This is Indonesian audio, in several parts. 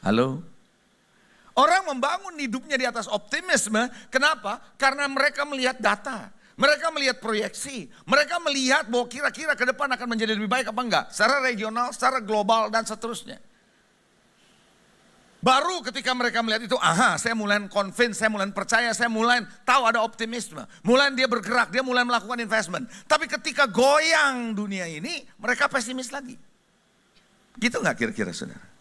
Halo? Orang membangun hidupnya di atas optimisme. Kenapa? Karena mereka melihat data. Mereka melihat proyeksi. Mereka melihat bahwa kira-kira ke depan akan menjadi lebih baik apa enggak. Secara regional, secara global, dan seterusnya. Baru ketika mereka melihat itu, saya mulai convince, saya mulai percaya, saya mulai tahu ada optimisme. Mulai dia bergerak, dia mulai melakukan investment. Tapi ketika goyang dunia ini, mereka pesimis lagi. Gitu nggak kira-kira saudara?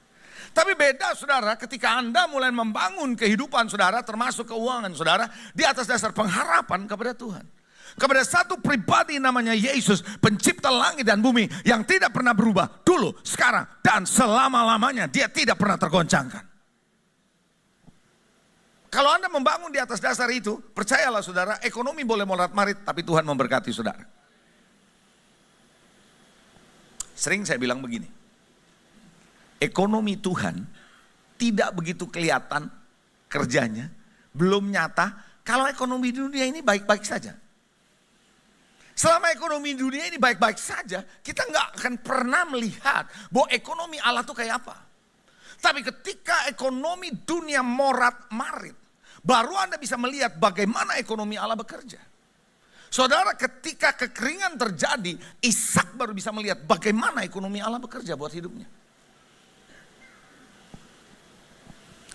Tapi beda saudara ketika Anda mulai membangun kehidupan saudara, termasuk keuangan saudara, di atas dasar pengharapan kepada Tuhan. Kepada satu pribadi namanya Yesus, pencipta langit dan bumi, yang tidak pernah berubah dulu, sekarang, dan selama-lamanya. Dia tidak pernah tergoncangkan. Kalau Anda membangun di atas dasar itu, percayalah saudara, ekonomi boleh morat-marit, tapi Tuhan memberkati saudara. Sering saya bilang begini, ekonomi Tuhan tidak begitu kelihatan kerjanya, belum nyata kalau ekonomi dunia ini baik-baik saja. Selama ekonomi dunia ini baik-baik saja, kita nggak akan pernah melihat bahwa ekonomi Allah itu kayak apa. Tapi ketika ekonomi dunia morat-marit, baru Anda bisa melihat bagaimana ekonomi Allah bekerja. Saudara, ketika kekeringan terjadi, Ishak baru bisa melihat bagaimana ekonomi Allah bekerja buat hidupnya.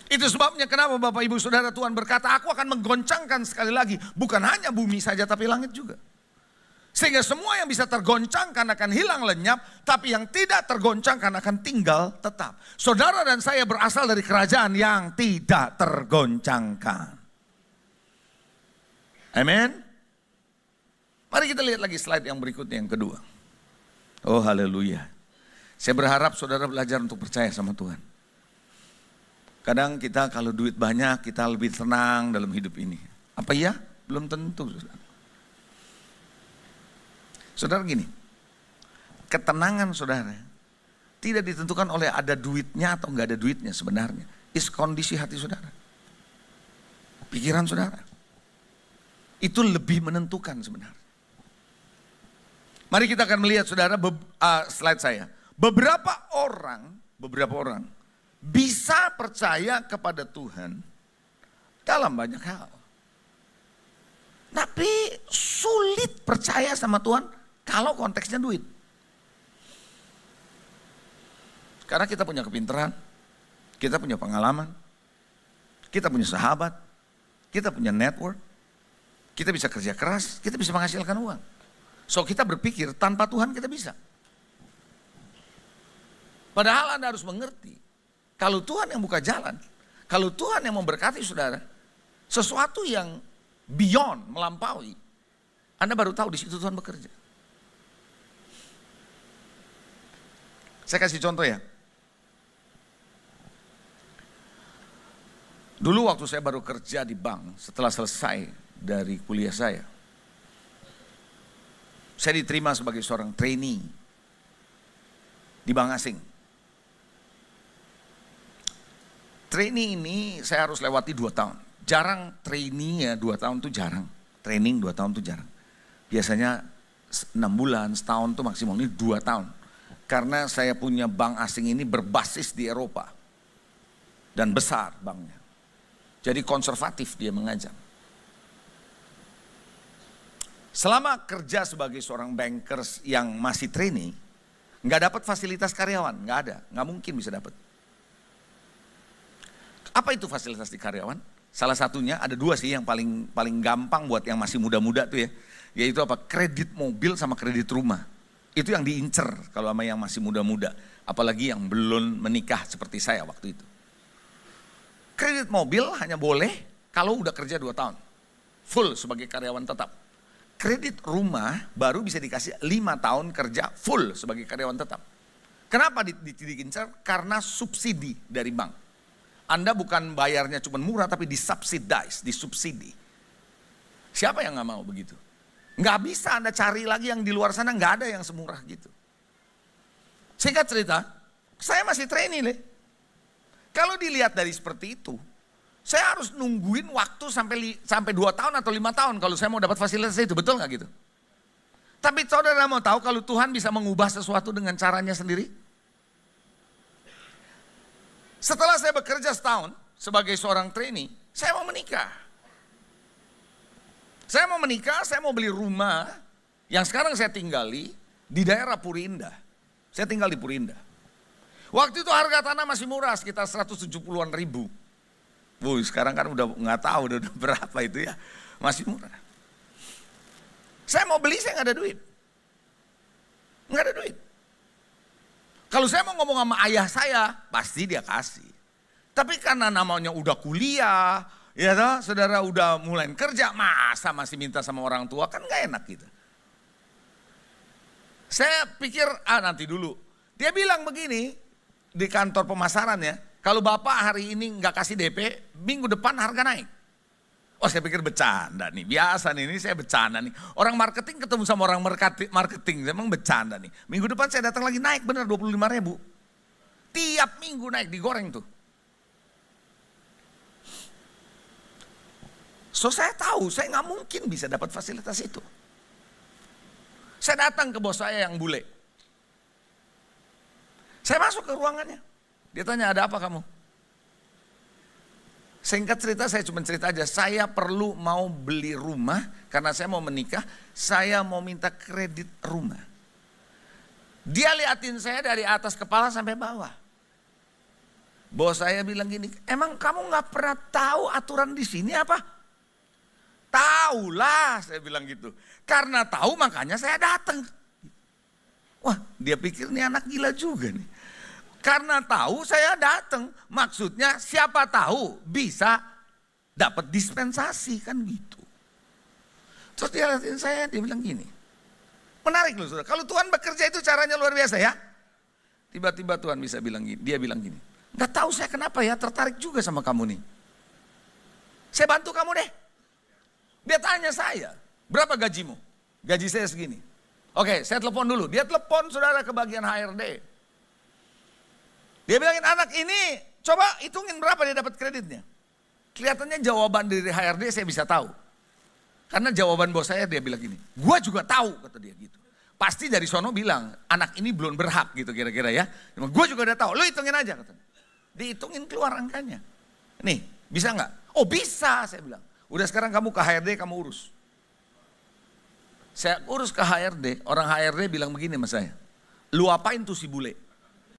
Itu sebabnya kenapa Bapak Ibu Saudara Tuhan berkata, aku akan menggoncangkan sekali lagi. Bukan hanya bumi saja tapi langit juga. Sehingga semua yang bisa tergoncangkan akan hilang lenyap. Tapi yang tidak tergoncangkan akan tinggal tetap. Saudara dan saya berasal dari kerajaan yang tidak tergoncangkan. Amin. Mari kita lihat lagi slide yang berikutnya, yang kedua. Oh haleluya. Saya berharap saudara belajar untuk percaya sama Tuhan. Kadang kita kalau duit banyak, kita lebih tenang dalam hidup ini. Apa ya? Belum tentu. Saudara gini, ketenangan saudara tidak ditentukan oleh ada duitnya atau enggak ada duitnya sebenarnya. Is kondisi hati saudara. Pikiran saudara. Itu lebih menentukan sebenarnya. Mari kita akan melihat saudara, slide saya. Beberapa orang bisa percaya kepada Tuhan dalam banyak hal. Tapi sulit percaya sama Tuhan kalau konteksnya duit. Karena kita punya kepintaran, kita punya pengalaman, kita punya sahabat, kita punya network, kita bisa kerja keras, kita bisa menghasilkan uang. So kita berpikir tanpa Tuhan kita bisa. Padahal Anda harus mengerti, kalau Tuhan yang buka jalan, kalau Tuhan yang memberkati saudara, sesuatu yang beyond, melampaui, Anda baru tahu di situ Tuhan bekerja. Saya kasih contoh ya. Dulu waktu saya baru kerja di bank, setelah selesai dari kuliah saya diterima sebagai seorang trainee di bank asing. Trainee ini saya harus lewati 2 tahun. Jarang trainee ya 2 tahun tuh jarang. Training 2 tahun tuh jarang. Biasanya 6 bulan, setahun tuh maksimum, ini 2 tahun. Karena saya punya bank asing ini berbasis di Eropa. Dan besar banknya. Jadi konservatif dia mengajar. Selama kerja sebagai seorang bankers yang masih trainee, nggak dapat fasilitas karyawan, nggak ada, nggak mungkin bisa dapat. Apa itu fasilitas di karyawan? Salah satunya ada 2 sih yang paling gampang buat yang masih muda-muda tuh ya, yaitu apa? Kredit mobil sama kredit rumah. Itu yang diincer kalau sama yang masih muda-muda, apalagi yang belum menikah seperti saya waktu itu. Kredit mobil hanya boleh kalau udah kerja 2 tahun, full sebagai karyawan tetap. Kredit rumah baru bisa dikasih 5 tahun kerja full sebagai karyawan tetap. Kenapa diincar? Karena subsidi dari bank. Anda bukan bayarnya cuma murah tapi disubsidize, disubsidi. Siapa yang gak mau begitu? Gak bisa Anda cari lagi yang di luar sana, gak ada yang semurah gitu. Singkat cerita, saya masih trainee. Kalau dilihat dari seperti itu, saya harus nungguin waktu sampai 2 tahun atau 5 tahun kalau saya mau dapat fasilitas itu, betul gak gitu? Tapi saudara mau tahu kalau Tuhan bisa mengubah sesuatu dengan caranya sendiri? Setelah saya bekerja setahun sebagai seorang trainee, saya mau menikah. Saya mau menikah, saya mau beli rumah yang sekarang saya tinggali di daerah Puri Indah. Saya tinggal di Puri Indah. Waktu itu harga tanah masih murah, sekitar 170-an ribu. Sekarang kan udah nggak tahu udah berapa itu ya. Masih murah. Saya mau beli, saya nggak ada duit. Nggak ada duit. Kalau saya mau ngomong sama ayah saya, pasti dia kasih. Tapi karena namanya udah kuliah, ya toh, saudara udah mulai kerja, masa masih minta sama orang tua, kan nggak enak gitu. Saya pikir, nanti dulu. Dia bilang begini, di kantor pemasaran ya, kalau bapak hari ini nggak kasih DP, minggu depan harga naik. Oh, saya pikir bercanda nih, biasa nih, ini saya bercanda nih. Orang marketing ketemu sama orang marketing, memang bercanda nih. Minggu depan saya datang lagi naik bener 25 ribu. Tiap minggu naik, digoreng tuh. So saya tahu, saya nggak mungkin bisa dapat fasilitas itu. Saya datang ke bos saya yang bule. Saya masuk ke ruangannya. Dia tanya, ada apa kamu? Singkat cerita, saya cuma cerita aja, saya perlu mau beli rumah karena saya mau menikah, saya mau minta kredit rumah. Dia liatin saya dari atas kepala sampai bawah. Bos saya bilang gini, emang kamu nggak pernah tahu aturan di sini apa? Tahu lah, saya bilang gitu. Karena tahu makanya saya datang. Wah, dia pikir nih anak gila juga nih. Karena tahu saya datang, maksudnya siapa tahu bisa dapat dispensasi kan gitu. Terus dia liatin saya, dia bilang gini, menarik loh saudara, kalau Tuhan bekerja itu caranya luar biasa ya. Tiba-tiba Tuhan bisa bilang gini, dia bilang gini, nggak tahu saya kenapa ya tertarik juga sama kamu nih. Saya bantu kamu deh. Dia tanya saya, berapa gajimu? Gaji saya segini. Oke, saya telepon dulu. Dia telepon saudara ke bagian HRD. Dia bilangin anak ini, coba hitungin berapa dia dapat kreditnya. Kelihatannya jawaban dari HRD saya bisa tahu. Karena jawaban bos saya dia bilang gini, gua juga tahu kata dia gitu. Pasti dari sono bilang, anak ini belum berhak gitu kira-kira ya. Gua juga udah tahu, lu hitungin aja kata. Dihitungin keluar angkanya. Nih, bisa nggak? Oh bisa, saya bilang. Udah sekarang kamu ke HRD, kamu urus. Saya urus ke HRD, orang HRD bilang begini sama saya. Lu apain tuh si bule?